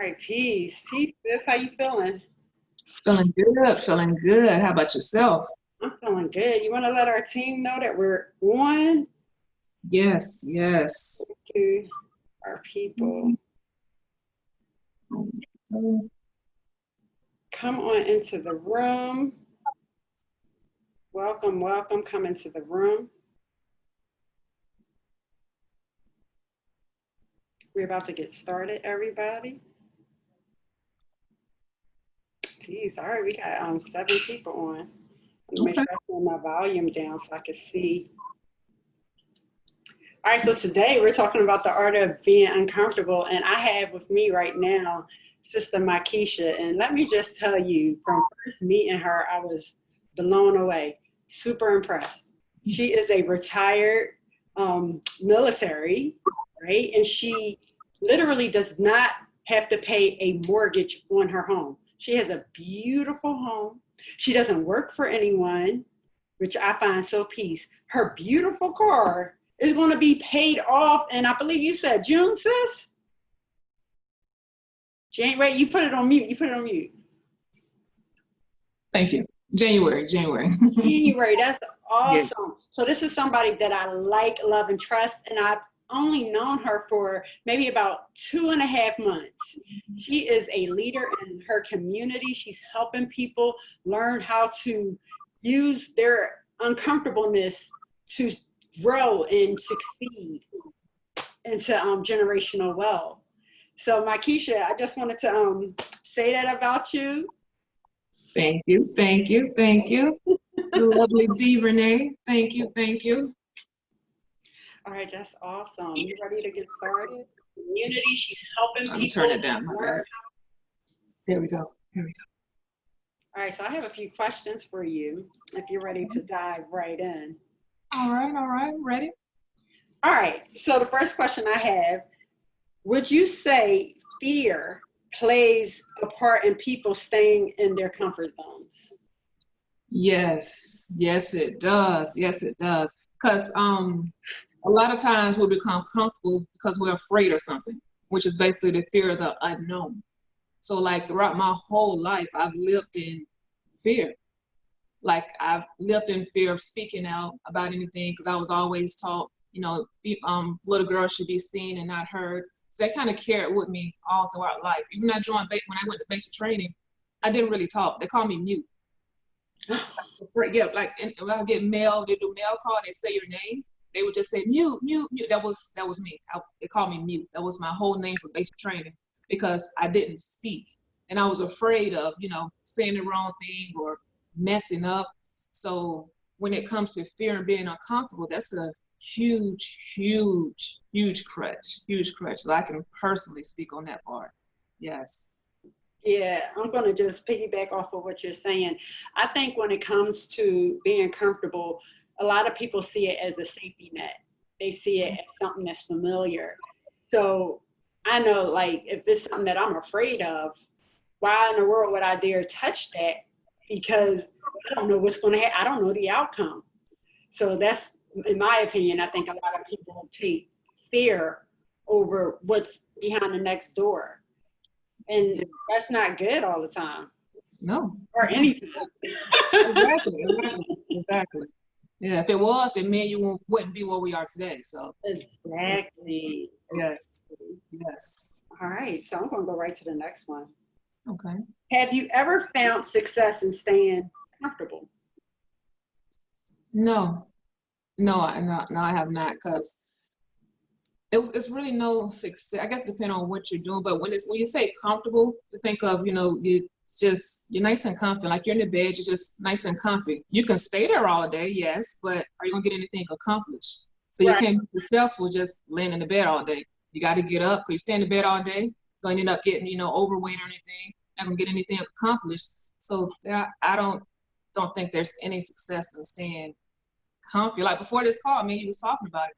right, peace. Peace, sis. How you feeling? Feeling good, feeling good. How about yourself? I'm feeling good. You want to let our team know that we're on Yes, yes. to our people? Come on into the room. Welcome, welcome. Come into the room. We're about to get started, everybody. Peace. All right, we got 7 people on. I'm gonna make Okay. sure I turn my volume down so I can see. All right, so today we're talking about the art of being uncomfortable, and I have with me right now Sister Makisha. And let me just tell you, from first meeting her, I was blown away, super impressed. She is a retired military, right? And she literally does not have to pay a mortgage on her home. She has a beautiful home. She doesn't work for anyone, which I find so peace. Her beautiful car is going to be paid off, and I believe you said June, sis? January, you put it on mute. You put it on mute. Thank you. January. January, that's Yeah. awesome. So this is somebody that I like, love, and trust, and I've only known her for maybe about 2.5 months. She is a leader in her community. She's helping people learn how to use their uncomfortableness to grow and succeed into generational wealth. So, Makisha, I just wanted to say that about you. Thank you. Thank you. Thank you. Lovely D Renee. Thank you. Thank you. All right, that's awesome. You ready to get started? Community, she's helping I'm people. turn it down. My bad. There we go. Here we go. All right, so I have a few questions for you if you're ready to dive right in. All right. Ready? All right, so the first question I have, would you say fear plays a part in people staying in their comfort zones? Yes. Yes, it does. Yes, it does. Because a lot of times we become comfortable because we're afraid of something, which is basically the fear of the unknown. So like throughout my whole life, I've lived in fear. Like I've lived in fear of speaking out about anything because I was always taught, little girls should be seen and not heard. So that kind of carried with me all throughout life. Even when I went to basic training, I didn't really talk. They called me mute. Yeah, like when I get mail, they do mail call, they say your name. They would just say mute, mute, mute. That was me. They called me mute. That was my whole name for basic training because I didn't speak, and I was afraid of saying the wrong thing or messing up. So when it comes to fear and being uncomfortable, that's a huge crutch. So I can personally speak on that part. Yes. Yeah, I'm going to just piggyback off of what you're saying. I think when it comes to being comfortable, a lot of people see it as a safety net. They see it as something that's familiar. So I know, like, if it's something that I'm afraid of, why in the world would I dare touch that? Because I don't know what's going to happen. I don't know the outcome. So that's, in my opinion, I think a lot of people take fear over what's behind the next door. And that's not good all the time No. or anytime. Exactly. Yeah, if it was, then me and you wouldn't be where we are today. So Exactly. yes. All right, so I'm going to go right to the next one. Okay. Have you ever found success in staying comfortable? No, I have not, because it's really no success. I guess depending on what you're doing, but when you say comfortable, you think of you're nice and comfy, like you're in the bed, you're just nice and comfy. You can stay there all day, yes, but are you gonna get anything accomplished? So you Right. can't be successful just laying in the bed all day. You got to get up, because you stay in the bed all day, you're gonna end up getting overweight or anything. Not gonna get anything accomplished. So I don't think there's any success in staying comfy. Like before this call, me and you was talking about it.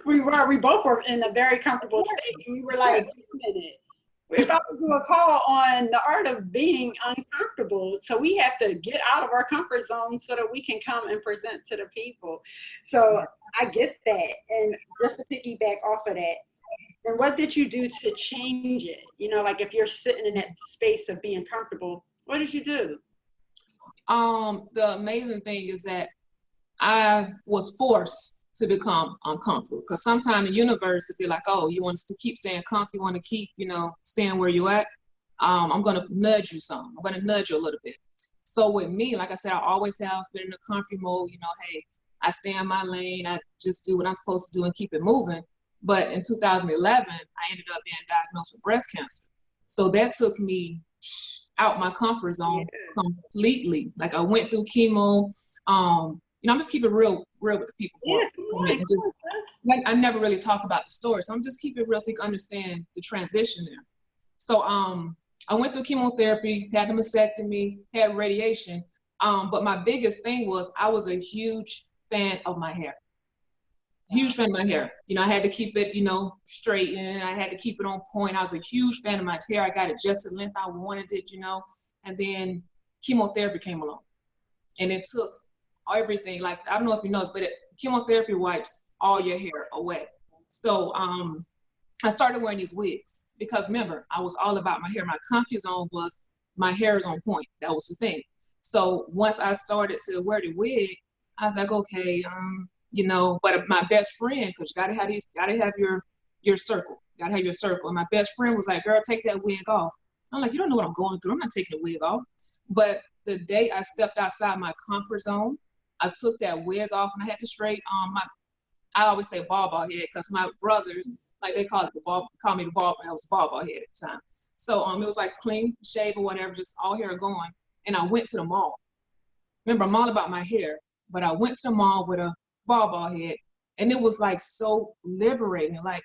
We both were in a very comfortable state. We were like, wait a minute, we're about to do a call on the art of being uncomfortable. So we have to get out of our comfort zone so that we can come and present to the people. So I get that. And just to piggyback off of that, And what did you do to change it? You know, like if you're sitting in that space of being comfortable, what did you do? The amazing thing is that I was forced to become uncomfortable, because sometimes the universe, if you're like, oh, you want to keep staying comfy, you want to keep, staying where you at, I'm going to nudge you some. I'm going to nudge you a little bit. So with me, like I said, I always have been in a comfy mode, hey, I stay in my lane, I just do what I'm supposed to do and keep it moving. But in 2011, I ended up being diagnosed with breast cancer. So that took me out my comfort zone completely. Like I went through chemo. I'm just keeping it real with the people for a minute. Like I never really talk about the story, so I'm just keeping it real so you can understand the transition there. So I went through chemotherapy, had a mastectomy, had radiation. But my biggest thing was I was a huge fan of my hair. Huge fan of my hair. I had to keep it, straight, and I had to keep it on point. I was a huge fan of my hair. I got it just the length I wanted it, and then chemotherapy came along, and it took everything. Like, I don't know if you noticed, but chemotherapy wipes all your hair away. So I started wearing these wigs because, remember, I was all about my hair. My comfort zone was my hair is on point. That was the thing. So once I started to wear the wig, I was like, okay, but my best friend, because you gotta have your circle. You gotta have your circle. And my best friend was like, girl, take that wig off. I'm like, you don't know what I'm going through. I'm not taking the wig off. But the day I stepped outside my comfort zone, I took that wig off, and I had to straight I always say ball head, because my brothers, like, they call me the ball head. I was ball head at the time. So it was like clean shave or whatever, just all hair going. And I went to the mall. Remember, I'm all about my hair, but I went to the mall with a ball head, and it was like so liberating. Like,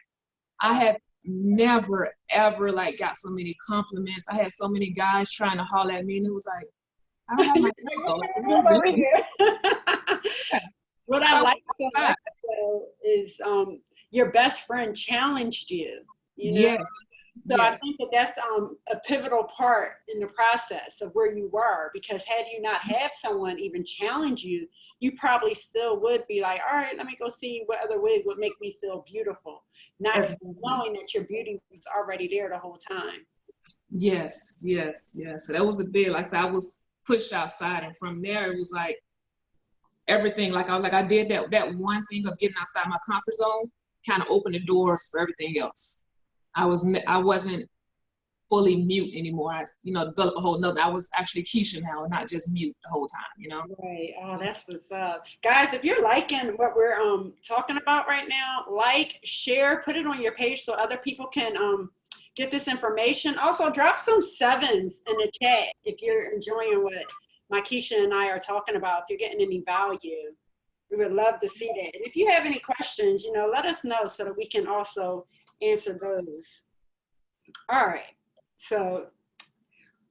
I had never ever like got so many compliments. I had so many guys trying to holler at me, and it was like, I don't have my hair. What I like is your best friend challenged you. Yes. So yes. I think that's a pivotal part in the process of where you were, because had you not have someone even challenge you, you probably still would be like, all right, let me go see what other wig would make me feel beautiful, not knowing that your beauty was already there the whole time. Yes. So that was a big, like I said, I was pushed outside, and from there it was like everything. Like I did that one thing of getting outside my comfort zone, kind of opened the doors for everything else. I wasn't fully mute anymore. I, developed a whole nother. I was actually Keisha now, and not just mute the whole time. Right. Oh, that's what's up, guys. If you're liking what we're talking about right now, like, share, put it on your page so other people can get this information. Also, drop some 7s in the chat if you're enjoying what my Keisha and I are talking about. If you're getting any value, we would love to see that. And if you have any questions, let us know so that we can also answer those. All right. So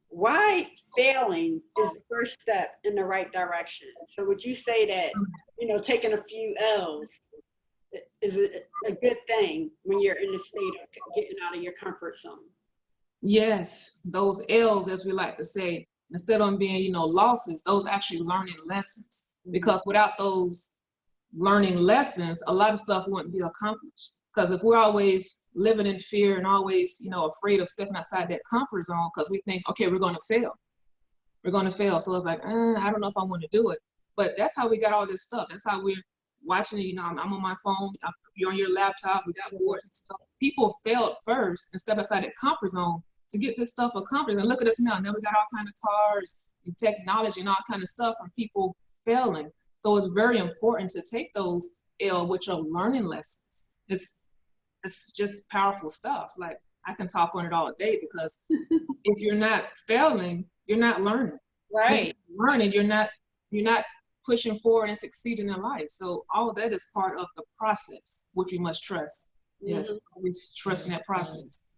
why failing is the first step in the right direction? So would you say that, taking a few L's is a good thing when you're in the state of getting out of your comfort zone? Yes, those L's, as we like to say, instead of being, losses, those actually learning lessons. Because without those learning lessons, a lot of stuff wouldn't be accomplished. Because if we're always living in fear and always, afraid of stepping outside that comfort zone, because we think, okay, we're going to fail. We're going to fail. So it's like, I don't know if I want to do it. But that's how we got all this stuff. That's how we're watching it. I'm on my phone. You're on your laptop. We got boards and stuff. People failed first and step outside that comfort zone to get this stuff accomplished. And look at us now. Now we got all kind of cars and technology and all kind of stuff from people failing. So it's very important to take those L, which are learning lessons. It's just powerful stuff. Like, I can talk on it all day, because if you're not failing, you're not learning. Right. If you're learning, you're not pushing forward and succeeding in life. So all of that is part of the process, which we must trust. Yes, we trust in that process.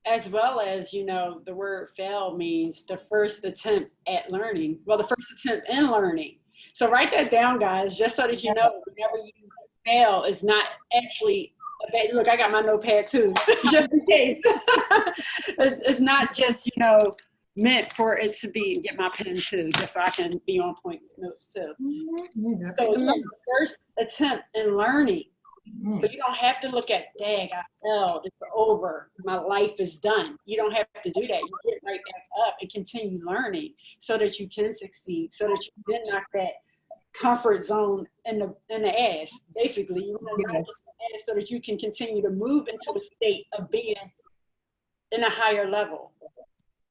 As well as, the word fail means the first attempt at learning. Well, the first attempt in learning. So write that down, guys, just so that you know whenever you fail is not actually look, I got my notepad too, just in case. It's not just, meant for it to be, get my pen too, just so I can be on point with notes too. So the first attempt in learning. So you don't have to look at, dang, I fell, it's over, my life is done. You don't have to do that. You get right back up and continue learning so that you can succeed, so that you can knock that comfort zone in the ass, basically. You know, knock it in Yes. the ass so that you can continue to move into a state of being in a higher level.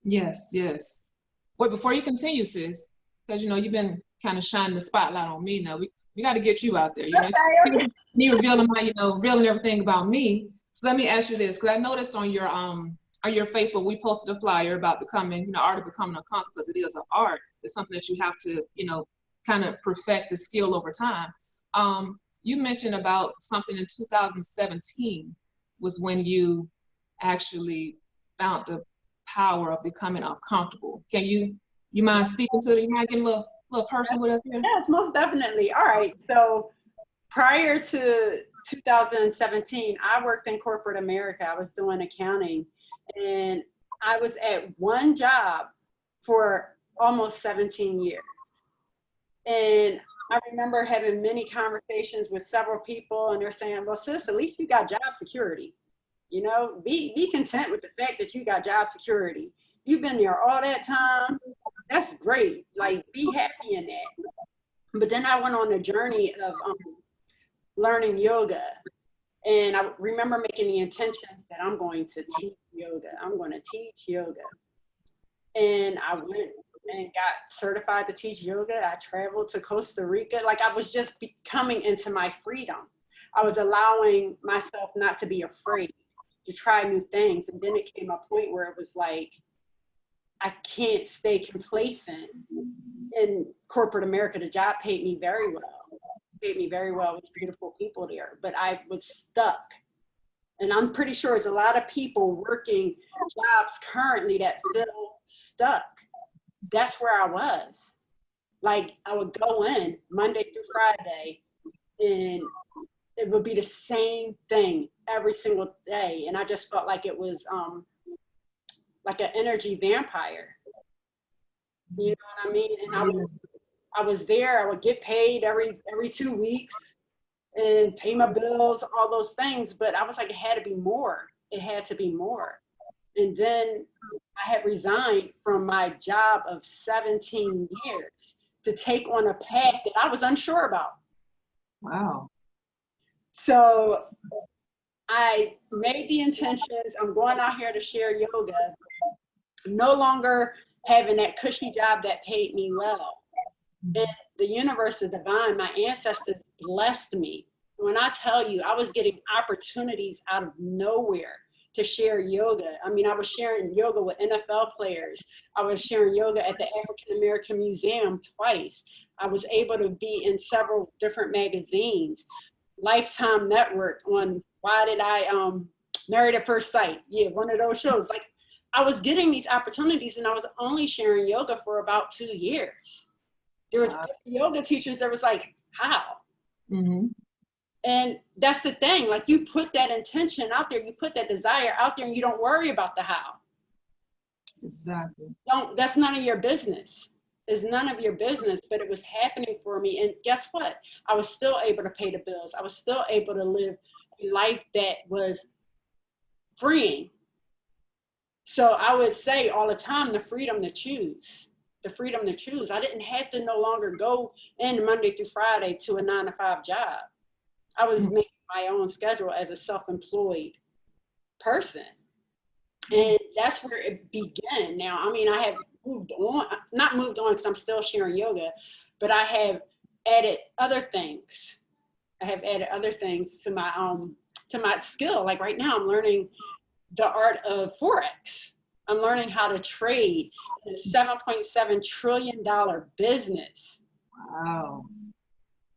Yes, yes. Wait, before you continue, sis, because you know you've been kind of shining the spotlight on me now. We got to get you out there. You know, Okay, okay. me revealing my, revealing everything about me. So let me ask you this, because I noticed on your Facebook we posted a flyer about becoming, art of becoming a conqueror, because it is an art. It's something that you have to, kind of perfect the skill over time. You mentioned about something in 2017 was when you actually found the power of becoming uncomfortable. You mind speaking to it? You mind getting a little personal with us here? Yes, most definitely. All right. So prior to 2017, I worked in corporate America. I was doing accounting, and I was at one job for almost 17 years. And I remember having many conversations with several people, and they're saying, well, sis, at least you got job security. Be content with the fact that you got job security. You've been there all that time. That's great. Like, be happy in that. But then I went on the journey of learning yoga. And I remember making the intentions that I'm going to teach yoga. I'm going to teach yoga. And I went and got certified to teach yoga. I traveled to Costa Rica. Like, I was just coming into my freedom. I was allowing myself not to be afraid to try new things. And then it came a point where it was like, I can't stay complacent in corporate America. The job paid me very well. Paid me very well with beautiful people there, but I was stuck. And I'm pretty sure there's a lot of people working jobs currently that feel stuck. That's where I was. Like, I would go in Monday through Friday, and it would be the same thing every single day. And I just felt like it was like an energy vampire. You know what I mean? And I was there. I would get paid every 2 weeks and pay my bills, all those things. But I was like, it had to be more. It had to be more. And then I had resigned from my job of 17 years to take on a path that I was unsure about. Wow. So I made the intentions. I'm going out here to share yoga. No longer having that cushy job that paid me well. And the universe is divine. My ancestors blessed me. When I tell you, I was getting opportunities out of nowhere to share yoga. I mean, I was sharing yoga with NFL players. I was sharing yoga at the African American Museum twice. I was able to be in several different magazines. Lifetime Network on Why Did I Married at First Sight? Yeah, one of those shows. Like, I was getting these opportunities, and I was only sharing yoga for about 2 years. There was yoga teachers that was like, how? Mm-hmm. And that's the thing. Like, you put that intention out there, you put that desire out there, and you don't worry about the how. Exactly. That's none of your business. It's none of your business, but it was happening for me. And guess what? I was still able to pay the bills. I was still able to live a life that was freeing. So I would say all the time, the freedom to choose. The freedom to choose. I didn't have to no longer go in Monday through Friday to a 9-to-5 job. I was making my own schedule as a self-employed person. And that's where it began. Now, I mean, I have not moved on because I'm still sharing yoga, but I have added other things. I have added other things to my skill. Like right now, I'm learning the art of Forex. I'm learning how to trade in a $7.7 trillion business. Wow.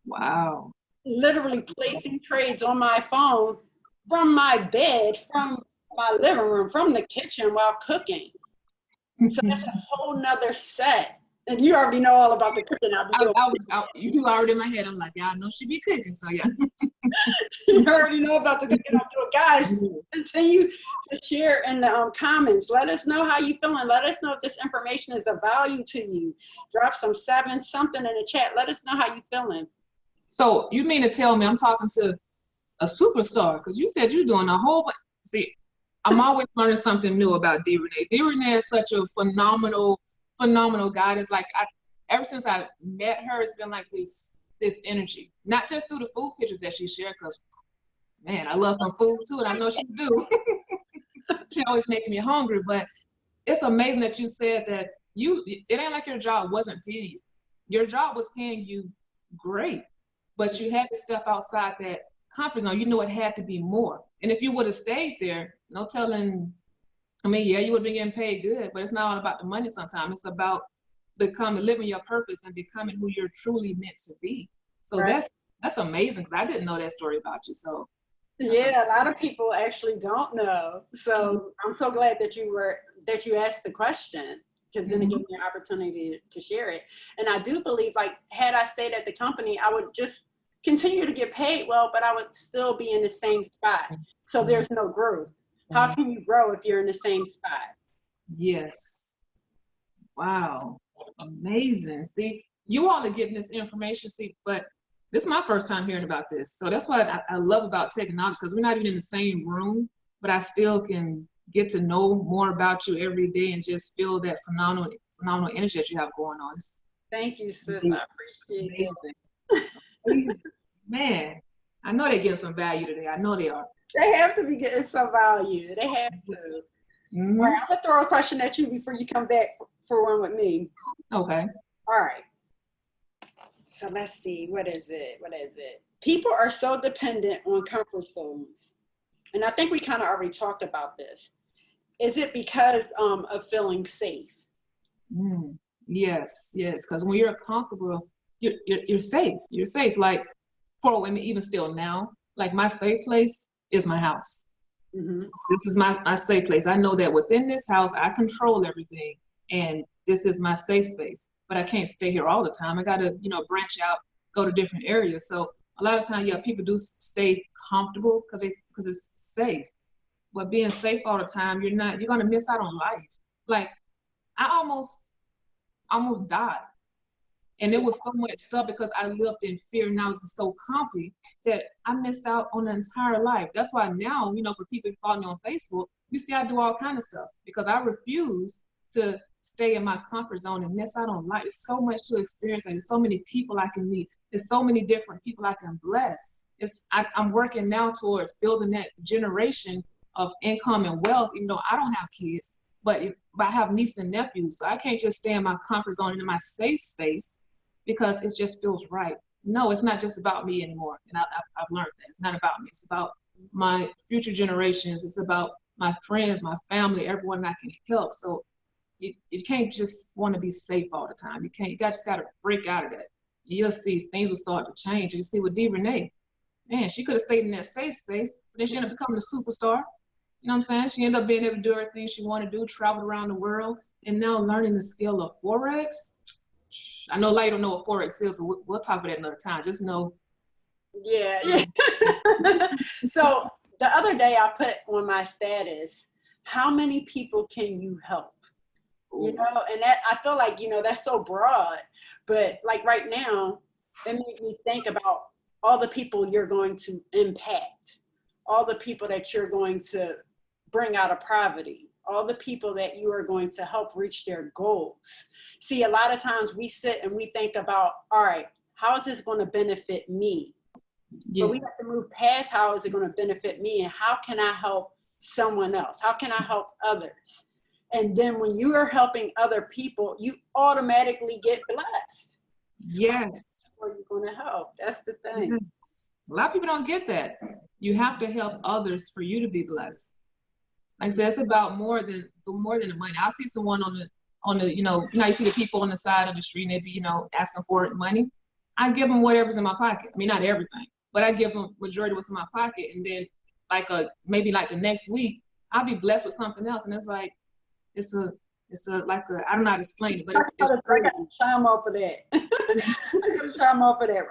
Wow. Literally placing trades on my phone from my bed, from my living room, from the kitchen while cooking. So that's a whole nother set. And you already know all about the cooking. You already in my head. I'm like, yeah, I know she be cooking, so yeah. You already know about the cooking. I'll do it. Guys, continue to share in the comments. Let us know how you feeling. Let us know if this information is of value to you. Drop some something in the chat. Let us know how you feeling. So you mean to tell me I'm talking to a superstar, because you said you're doing a whole bunch. See, I'm always learning something new about D. Renee. D. Renee is such a phenomenal guy. It's like ever since I met her, it's been like this energy. Not just through the food pictures that she shared, because man, I love some food too, and I know she do. She always making me hungry, but it's amazing that you said that it ain't like your job wasn't paying you. Your job was paying you great, but you had to step outside that comfort zone. You know it had to be more. And if you would have stayed there, no telling, I mean, yeah, you would have been getting paid good, but it's not all about the money sometimes. It's about living your purpose and becoming who you're truly meant to be. So Right. that's amazing, because I didn't know that story about you. So Yeah, a lot of people actually don't know. So I'm so glad that you asked the question, because then it gave me an opportunity to share it. And I do believe, like, had I stayed at the company, I would just continue to get paid well, but I would still be in the same spot. So there's no growth. How can you grow if you're in the same spot? yes. Wow. Amazing. See, you all are getting this information, but this is my first time hearing about this. So that's what I love about technology, because we're not even in the same room, but I still can get to know more about you every day and just feel that phenomenal energy that you have going on. Thank you, sis. I appreciate it. Man, I know they're getting some value today. I know they are. They have to be getting some value. They have to. Mm-hmm. All right, I'm going to throw a question at you before you come back for one with me. Okay. All right. So let's see. What is it? People are so dependent on comfort zones. And I think we kind of already talked about this. Is it because of feeling safe? Yes, because when you're comfortable, you're safe. You're safe. Like, for women, even still now, like, my safe place is my house. Mm-hmm. This is my safe place. I know that within this house, I control everything, and this is my safe space. But I can't stay here all the time. I got to, branch out, go to different areas. So a lot of times, yeah, people do stay comfortable because it's safe. But being safe all the time, you're going to miss out on life. Like, I almost died. And it was so much stuff because I lived in fear, and I was so comfy that I missed out on the entire life. That's why now, for people who follow me on Facebook, you see I do all kinds of stuff because I refuse to stay in my comfort zone and miss out on life. There's so much to experience, and there's so many people I can meet. There's so many different people I can bless. I'm working now towards building that generation of income and wealth, even though I don't have kids, but I have nieces and nephews. So I can't just stay in my comfort zone and in my safe space, because it just feels right. No, it's not just about me anymore. And I've learned that. It's not about me. It's about my future generations. It's about my friends, my family, everyone I can help. So you can't just want to be safe all the time. You just got to break out of that. You'll see things will start to change. You see with D. Renee, man, she could have stayed in that safe space, but then she ended up becoming a superstar. You know what I'm saying? She ended up being able to do everything she wanted to do, travel around the world, and now learning the skill of Forex. I know you don't know what Forex is, but we'll talk about that another time. Just know. Yeah. So the other day I put on my status, how many people can you help? And that, I feel like, that's so broad, but like right now, it made me think about all the people you're going to impact, all the people that you're going to bring out of poverty, all the people that you are going to help reach their goals. See, a lot of times we sit and we think about, all right, how is this going to benefit me? Yeah. But we have to move past how is it going to benefit me, and how can I help someone else? How can I help others? And then when you are helping other people, you automatically get blessed. Yes. Or you're going to help. That's the thing. Yes. A lot of people don't get that. You have to help others for you to be blessed. Like I said, it's about more than the money. I see someone on the you see the people on the side of the street and they be, asking for money. I give them whatever's in my pocket. I mean, not everything, but I give them majority of what's in my pocket. And then maybe the next week, I'll be blessed with something else. And it's like, I don't know how to explain it, but it's I got to chime off of that.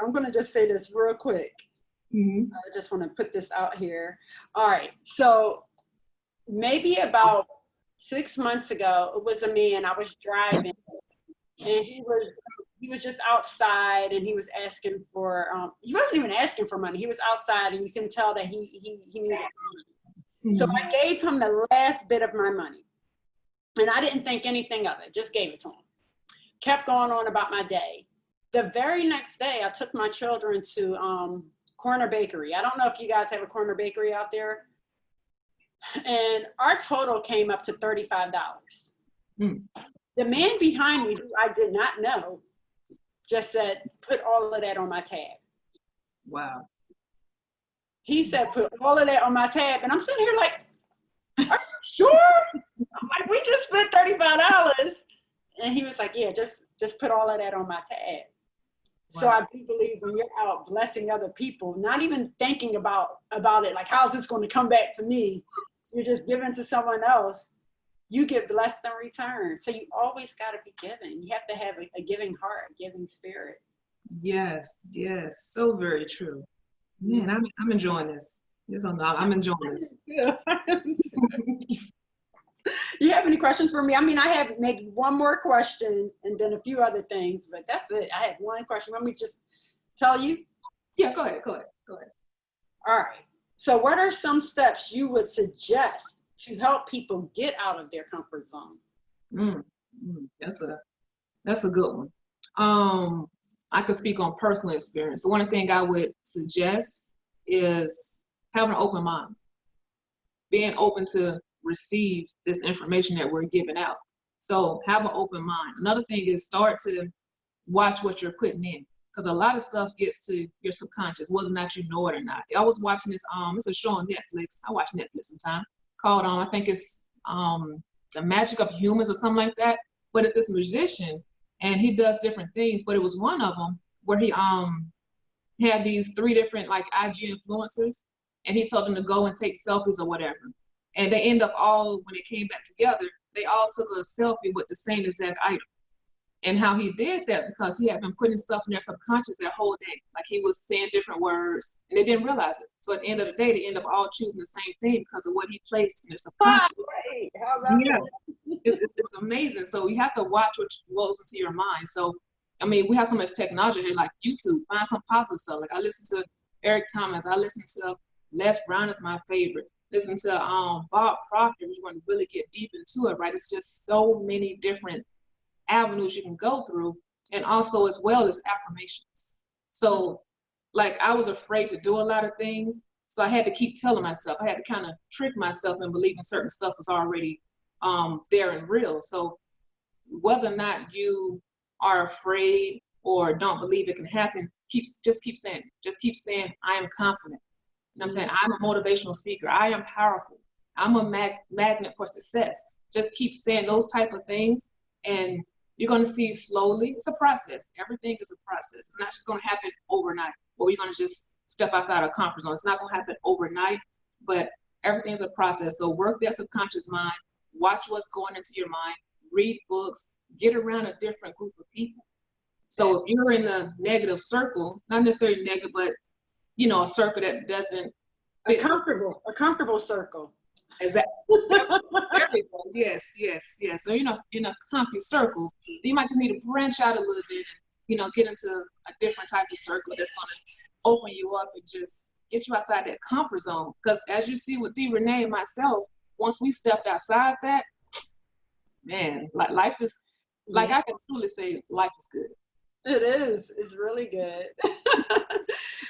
I'm going to just say this real quick. Mm-hmm. I just want to put this out here. All right. So maybe about 6 months ago, it was a man. I was driving, and he he was just outside and he was asking for, he wasn't even asking for money. He was outside and you can tell that he needed money. So I gave him the last bit of my money. And I didn't think anything of it, just gave it to him. Kept going on about my day. The very next day, I took my children to Corner Bakery. I don't know if you guys have a Corner Bakery out there. And our total came up to $35. The man behind me, who I did not know, just said, put all of that on my tab. Wow. He said, put all of that on my tab. And I'm sitting here like, are you sure? I'm like, we just spent $35. And he was like, yeah, just put all of that on my tab. Wow. So I do believe when you're out blessing other people, not even thinking about it, like, how's this going to come back to me? You're just giving to someone else. You get blessed in return. So you always got to be giving. You have to have a giving heart, a giving spirit. Yes, yes. So very true. Man, I'm enjoying this. I'm enjoying this. You have any questions for me? I mean, I have maybe one more question and then a few other things, but that's it. I have one question. Let me just tell you. Yeah, go ahead. All right. So what are some steps you would suggest to help people get out of their comfort zone? That's a good one. I could speak on personal experience. So one thing I would suggest is having an open mind, being open to receive this information that we're giving out. So have an open mind. Another thing is start to watch what you're putting in, because a lot of stuff gets to your subconscious, whether or not you know it or not. I was watching this, it's a show on Netflix. I watch Netflix sometimes, called, I think it's The Magic of Humans or something like that. But it's this musician and he does different things, but it was one of them where he had these 3 different like IG influencers, and he told them to go and take selfies or whatever. And they end up all, when they came back together, they all took a selfie with the same exact item. And how he did that, because he had been putting stuff in their subconscious their whole day. Like he was saying different words and they didn't realize it. So at the end of the day, they end up all choosing the same thing because of what he placed in their subconscious. It's amazing. So you have to watch what goes into your mind. So, I mean, we have so much technology here, like YouTube, find some positive stuff. Like I listen to Eric Thomas. I listen to Les Brown is my favorite. Listen to Bob Proctor. You want to really get deep into it, right? It's just so many different avenues you can go through, and also as well as affirmations. So like I was afraid to do a lot of things, so I had to keep telling myself, I had to kind of trick myself and believing certain stuff was already there and real. So whether or not you are afraid or don't believe it can happen, just keep saying I am confident. You know what I'm saying? I'm a motivational speaker. I am powerful. I'm a magnet for success. Just keep saying those type of things, and you're going to see slowly. It's a process. Everything is a process. It's not just going to happen overnight, or we're going to just step outside our comfort zone. It's not going to happen overnight, but everything's a process. So work that subconscious mind, watch what's going into your mind, read books, get around a different group of people. So if you're in a negative circle, not necessarily negative, but you know, a circle that doesn't fit. A comfortable circle. Exactly. Yes. So, you know, in a comfy circle, you might just need to branch out a little bit and, you know, get into a different type of circle that's going to open you up and just get you outside that comfort zone. Because as you see with D. Renee and myself, once we stepped outside that, man, like life is, like I can truly say life is good. It is. It's really good.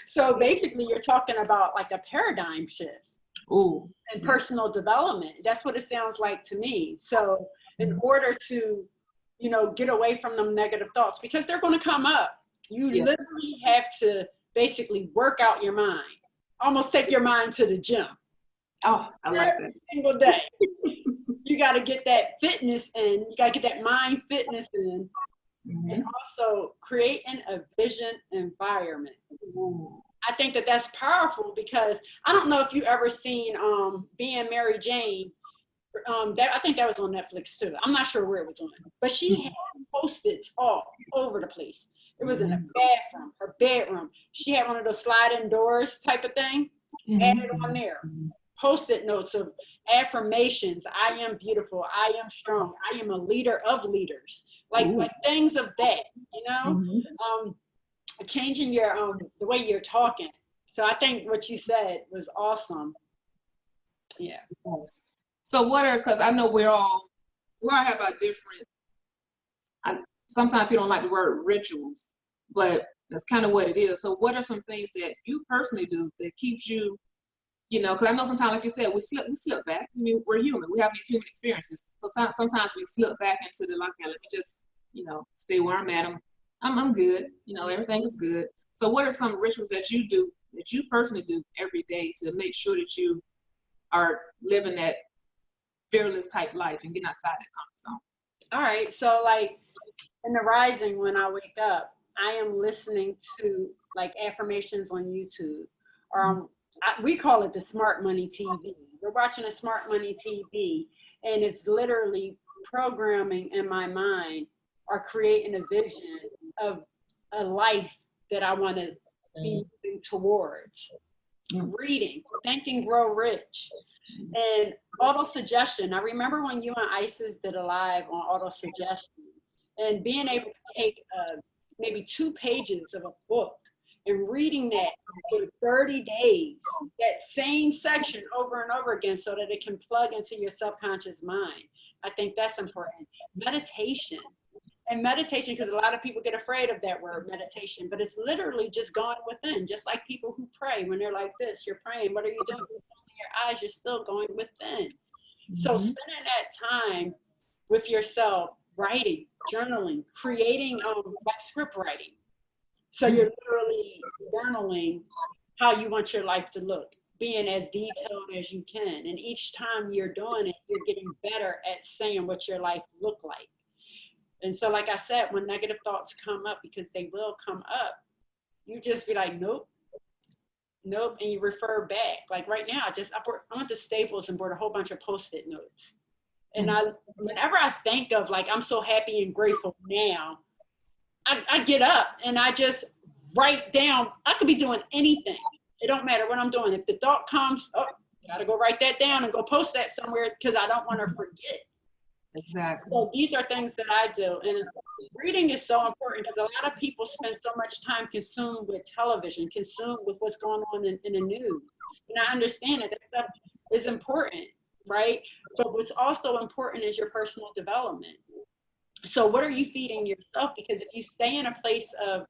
So basically you're talking about like a paradigm shift. Ooh, and personal development. That's what it sounds like to me. So in order to, you know, get away from them negative thoughts, because they're going to come up, you literally have to basically work out your mind, almost take your mind to the gym. Oh, I like that. Every single day. You got to get that fitness in. You got to get that mind fitness in. And also creating a vision environment. I think that that's powerful, because I don't know if you ever seen Being Mary Jane. I think that was on Netflix too. I'm not sure where it was on, but she had Post-its all over the place. It was in a bathroom, her bedroom. She had one of those sliding doors type of thing added on there. Post-it notes of affirmations. I am beautiful. I am strong. I am a leader of leaders. Like things of that, you know, changing your the way you're talking. So I think what you said was awesome. Yeah. Yes. So what are, because I know we all have our different, sometimes people don't like the word rituals, but that's kind of what it is. So what are some things that you personally do that keeps you, you know, because I know sometimes, like you said, we slip back. I mean, we're human. We have these human experiences. So sometimes we slip back into the, like, let me just, you know, stay where I'm at. I'm good. You know, everything is good. So what are some rituals that you do, that you personally do every day to make sure that you are living that fearless type life and getting outside that comfort zone? All right. So like in the rising, when I wake up, I am listening to like affirmations on YouTube. We call it the Smart Money TV. We're watching a Smart Money TV, and it's literally programming in my mind or creating a vision of a life that I want to be moving towards. Reading, Think and Grow Rich, and auto suggestion. I remember when you and Isis did a live on auto suggestion, and being able to take maybe 2 pages of a book and reading that for 30 days, that same section over and over again, so that it can plug into your subconscious mind. I think that's important. Meditation. And meditation, because a lot of people get afraid of that word meditation, but it's literally just going within, just like people who pray when they're like this, you're praying, what are you doing? You're closing your eyes, you're still going within. So spending that time with yourself, writing, journaling, creating like script writing. So you're literally journaling how you want your life to look, being as detailed as you can. And each time you're doing it, you're getting better at saying what your life look like. And so, like I said, when negative thoughts come up, because they will come up, you just be like, nope, nope, and you refer back. Like right now, I went to Staples and bought a whole bunch of Post-it notes. And whenever I think of like, I'm so happy and grateful now, I get up and I just write down. I could be doing anything. It don't matter what I'm doing. If the thought comes, gotta go write that down and go post that somewhere, because I don't want to forget. Exactly. So these are things that I do. And reading is so important, because a lot of people spend so much time consumed with television, consumed with what's going on in the news. And I understand that stuff is important, right? But what's also important is your personal development. So what are you feeding yourself? Because if you stay in a place of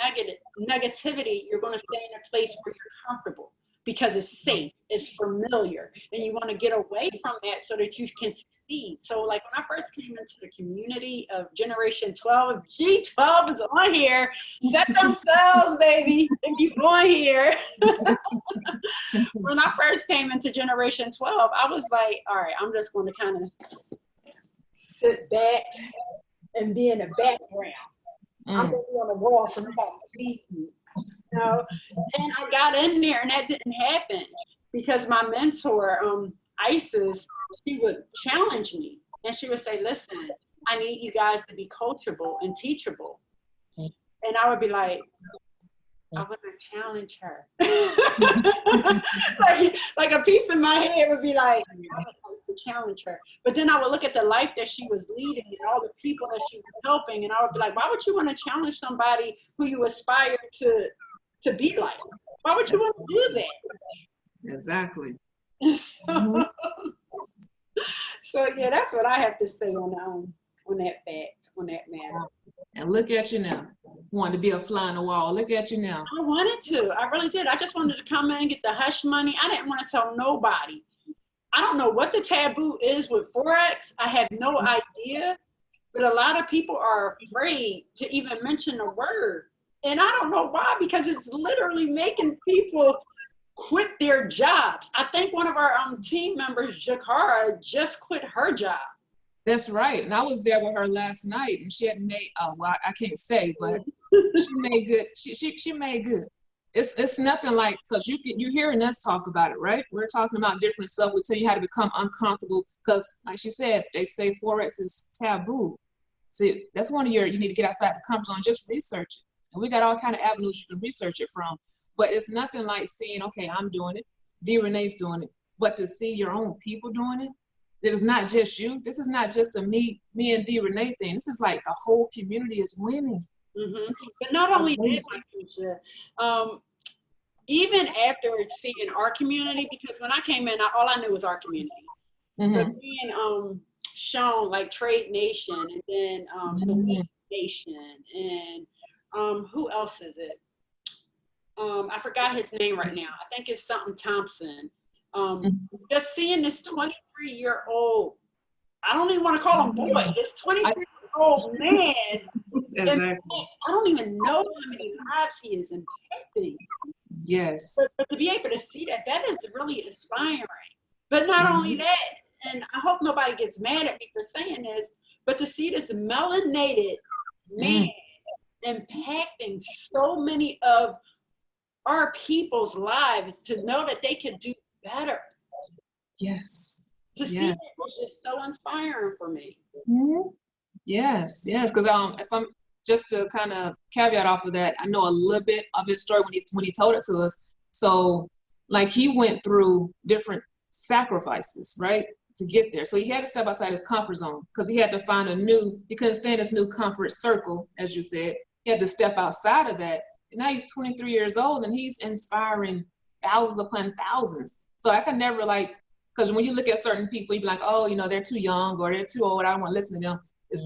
negativity, you're going to stay in a place where you're comfortable, because it's safe, it's familiar, and you want to get away from that so that you can succeed. So like when I first came into the community of Generation 12, if G12 is on here, set themselves, baby, and keep on here. When I first came into Generation 12, I was like, all right, I'm just going to kind of sit back and be in the background. I'm going to be on the wall so nobody sees me. You know? And I got in there, and that didn't happen because my mentor, Isis, she would challenge me, and she would say, listen, I need you guys to be coachable and teachable. And I would be like, I want to challenge her. like a piece of my head would be like, I would like to challenge her. But then I would look at the life that she was leading and all the people that she was helping, and I would be like, why would you want to challenge somebody who you aspire to be like? Why would you want to do that? Exactly. So yeah, that's what I have to say on that matter. And look at you now. Wanted to be a fly on the wall. Look at you now. I wanted to. I really did. I just wanted to come in and get the hush money. I didn't want to tell nobody. I don't know what the taboo is with Forex. I have no idea. But a lot of people are afraid to even mention the word. And I don't know why, because it's literally making people quit their jobs. I think one of our team members, Jakara, just quit her job. That's right. And I was there with her last night, and she had made, well, I can't say, but she made good. She made good. It's nothing like, because you're hearing us talk about it, right? We're talking about different stuff. We tell you how to become uncomfortable, because like she said, they say Forex is taboo. See, that's one of you need to get outside the comfort zone, just research it. And we got all kind of avenues you can research it from. But it's nothing like seeing, okay, I'm doing it, D. Renee's doing it, but to see your own people doing it, it is not just you. This is not just a me and D Renee thing. This is like the whole community is winning. But not only that, Keisha, even after seeing our community, because when I came in, all I knew was our community. But being shown like Trade Nation and then the Nation and who else is it? I forgot his name right now. I think it's something Thompson. Just seeing this 23-year-old, I don't even want to call him boy, this 23-year-old man. Exactly. I don't even know how many lives he is impacting. Yes. But to be able to see that, that is really inspiring. But not only that, and I hope nobody gets mad at me for saying this, but to see this melanated man impacting so many of our people's lives, to know that they could do better. Yes. To see it was just so inspiring for me. Yes, because if I'm just to kind of caveat off of that, I know a little bit of his story when he told it to us. So like he went through different sacrifices, right, to get there. So he had to step outside his comfort zone because he had to find he couldn't stay in his new comfort circle, as you said. He had to step outside of that. And now he's 23 years old and he's inspiring thousands upon thousands. So I can never because when you look at certain people, you be like, oh, they're too young or they're too old. I don't want to listen to them.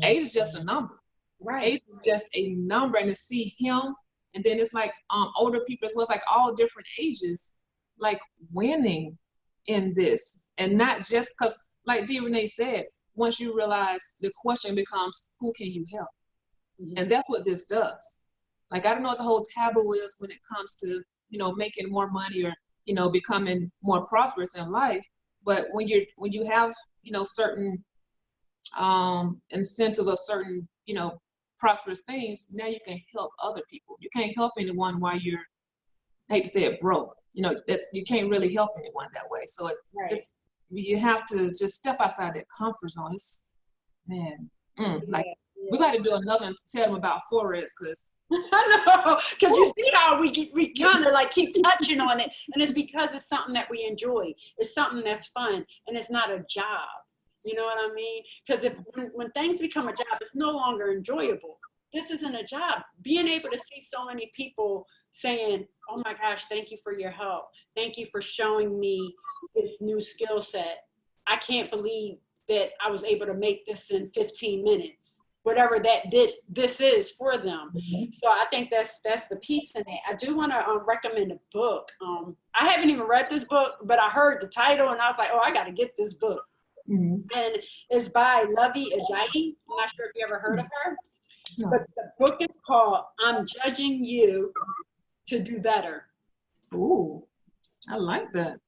Age is just a number. Right. Age is just a number. And to see him, and then it's like older people as well. It's like all different ages, like winning in this. And not just because, like D. Renee said, once you realize the question becomes, who can you help? And that's what this does. Like, I don't know what the whole taboo is when it comes to, making more money or, becoming more prosperous in life. But when you have, certain incentives or certain, prosperous things, now you can help other people. You can't help anyone while you're, I hate to say it, broke. That you can't really help anyone that way. So you have to just step outside that comfort zone. It's, man, we got to do another and tell them about Forex because I know, because you see how we kind of keep touching on it, and it's because it's something that we enjoy. It's something that's fun, and it's not a job. You know what I mean? Because when things become a job, it's no longer enjoyable. This isn't a job. Being able to see so many people saying, "Oh my gosh, thank you for your help. Thank you for showing me this new skill set. I can't believe that I was able to make this in 15 minutes." Whatever this is for them. So I think that's the piece in it. I do want to recommend a book. I haven't even read this book, but I heard the title and I was like, oh, I got to get this book. And it's by Lovey Ajayi. I'm not sure if you ever heard of her, but the book is called I'm Judging You to Do Better. Ooh, I like that.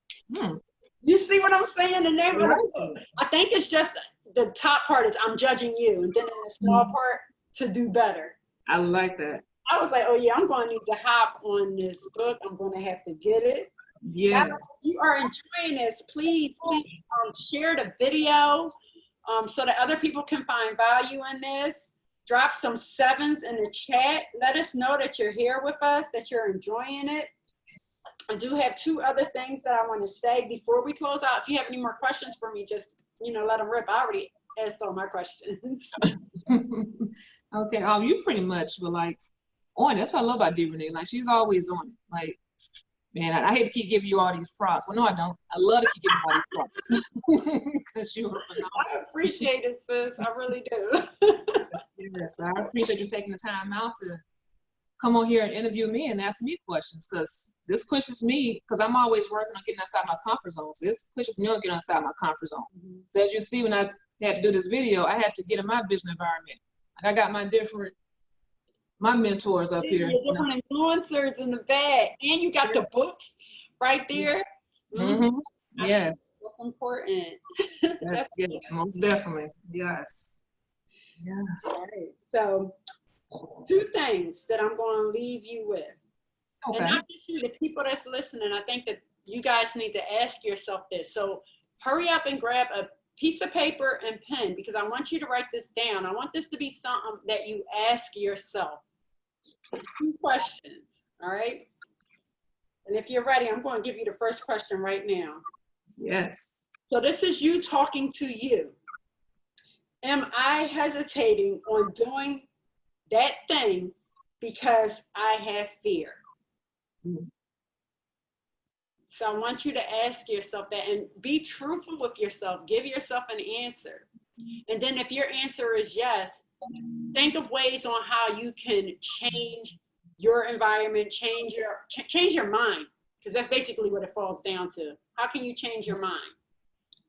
You see what I'm saying? The name of the book. I think it's just the top part is I'm judging you, and then in the small part, to do better. I like that. I was like, oh yeah, I'm going to need to hop on this book. I'm going to have to get it. Yes. If you are enjoying this, please share the video so that other people can find value in this. Drop some 7s in the chat. Let us know that you're here with us, that you're enjoying it. I do have 2 other things that I want to say before we close out. If you have any more questions for me, just let them rip. I already asked all my questions. Okay. You pretty much were on. That's what I love about D. Renee. She's always on it. Man, I hate to keep giving you all these props. Well, no, I don't. I love to keep giving you all these props because you were phenomenal. I appreciate it, sis. I really do. Yes, I appreciate you taking the time out to come on here and interview me and ask me questions because this pushes me because I'm always working on getting outside my comfort zone. So this pushes me on getting outside my comfort zone. So as you see, when I had to do this video, I had to get in my vision environment. I got my mentors up here. Different influencers in the back. And you got the books right there. Yeah. That's important. Yes, most definitely. Yes. Yeah. All right. So 2 things that I'm going to leave you with. Okay. And not just you, the people that's listening, I think that you guys need to ask yourself this. So hurry up and grab a piece of paper and pen because I want you to write this down. I want this to be something that you ask yourself. 2 questions, all right? And if you're ready, I'm going to give you the first question right now. Yes. So this is you talking to you. Am I hesitating on doing that thing because I have fear? Mm. So I want you to ask yourself that and be truthful with yourself. Give yourself an answer. And then if your answer is yes, think of ways on how you can change your environment, change your mind, because that's basically what it falls down to. How can you change your mind?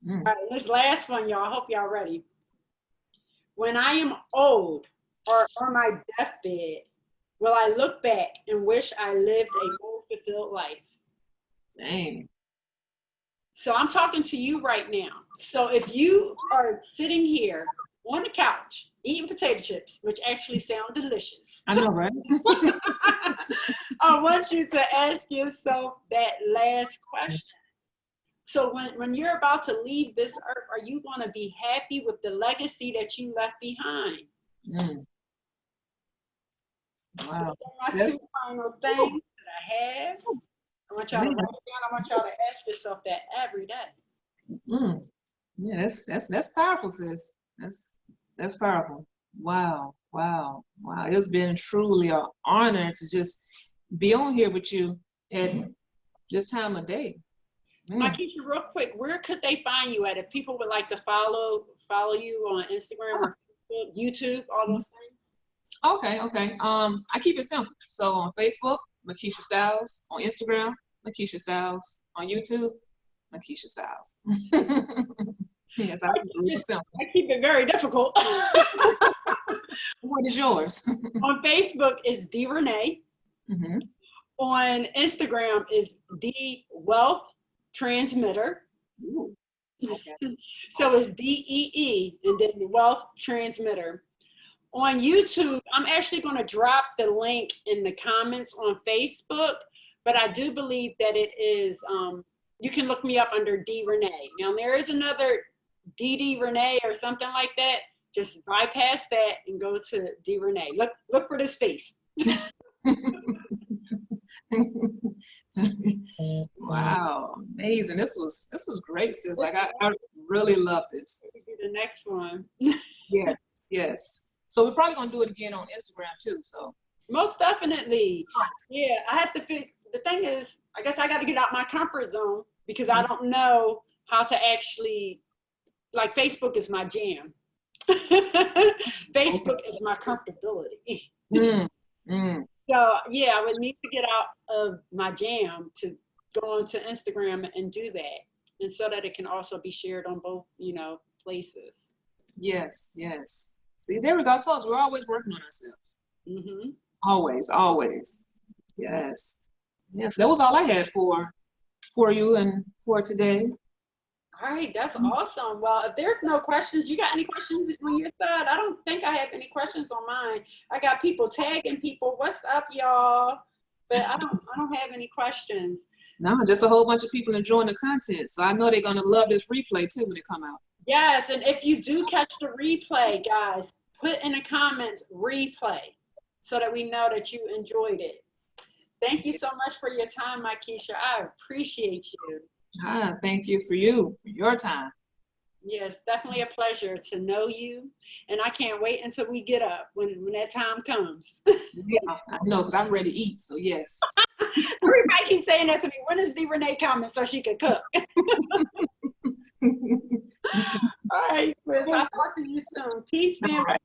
Mm. All right, this last one, y'all. I hope y'all ready. When I am old or on my deathbed, will I look back and wish I lived a more fulfilled life? Dang. So I'm talking to you right now. So if you are sitting here on the couch eating potato chips, which actually sound delicious, I know, right? I want you to ask yourself that last question. So when you're about to leave this earth, are you going to be happy with the legacy that you left behind? Mm. Wow. Those are my two final things that I have. I want y'all to write it down. I want y'all to ask yourself that every day. Mm. Yeah, that's powerful, sis. That's powerful. Wow, wow, wow. It's been truly an honor to just be on here with you at this time of day. Keisha, real quick, where could they find you at if people would like to follow you on Instagram or Facebook, YouTube, all those things? Okay. I keep it simple. So on Facebook, Makisha Styles. On Instagram, Makisha Styles. On YouTube, Makisha Styles. Yes, I keep it simple. I keep it very difficult. What is yours? On Facebook is D Renee. Mm-hmm. On Instagram is D Wealth Transmitter. Ooh, okay. So it's DEE and then the Wealth Transmitter. On YouTube, I'm actually going to drop the link in the comments on Facebook, but I do believe that it is, you can look me up under D Renee. Now there is another DD Renee or something like that. Just bypass that and go to D Renee. Look for this face. Wow, amazing. This was great, sis. Like I really loved this. This is the next one. Yes. So we're probably gonna do it again on Instagram too. So most definitely. Yeah, I have to figure. The thing is, I guess I got to get out my comfort zone because I don't know how to actually, like, Facebook is my jam. Facebook is my comfortability. So yeah, I would need to get out of my jam to go onto Instagram and do that, and so that it can also be shared on both, places. Yes. See, there we go. So we're always working on ourselves. Mm-hmm. Always. Yes. That was all I had for you and for today. All right, that's awesome. Well, if there's no questions, you got any questions on your side? I don't think I have any questions on mine. I got people tagging people. What's up, y'all? But I don't have any questions. No, just a whole bunch of people enjoying the content. So I know they're gonna love this replay too when it come out. Yes, and if you do catch the replay, guys, put in the comments replay so that we know that you enjoyed it. Thank you so much for your time, Keisha. I appreciate you. Thank you for your time. Yes, definitely a pleasure to know you. And I can't wait until we get up when that time comes. Yeah, I know, because I'm ready to eat, so yes. Everybody keeps saying that to me. When is D Renee coming so she can cook? All right, Chris, I'll talk to you soon. Peace, family.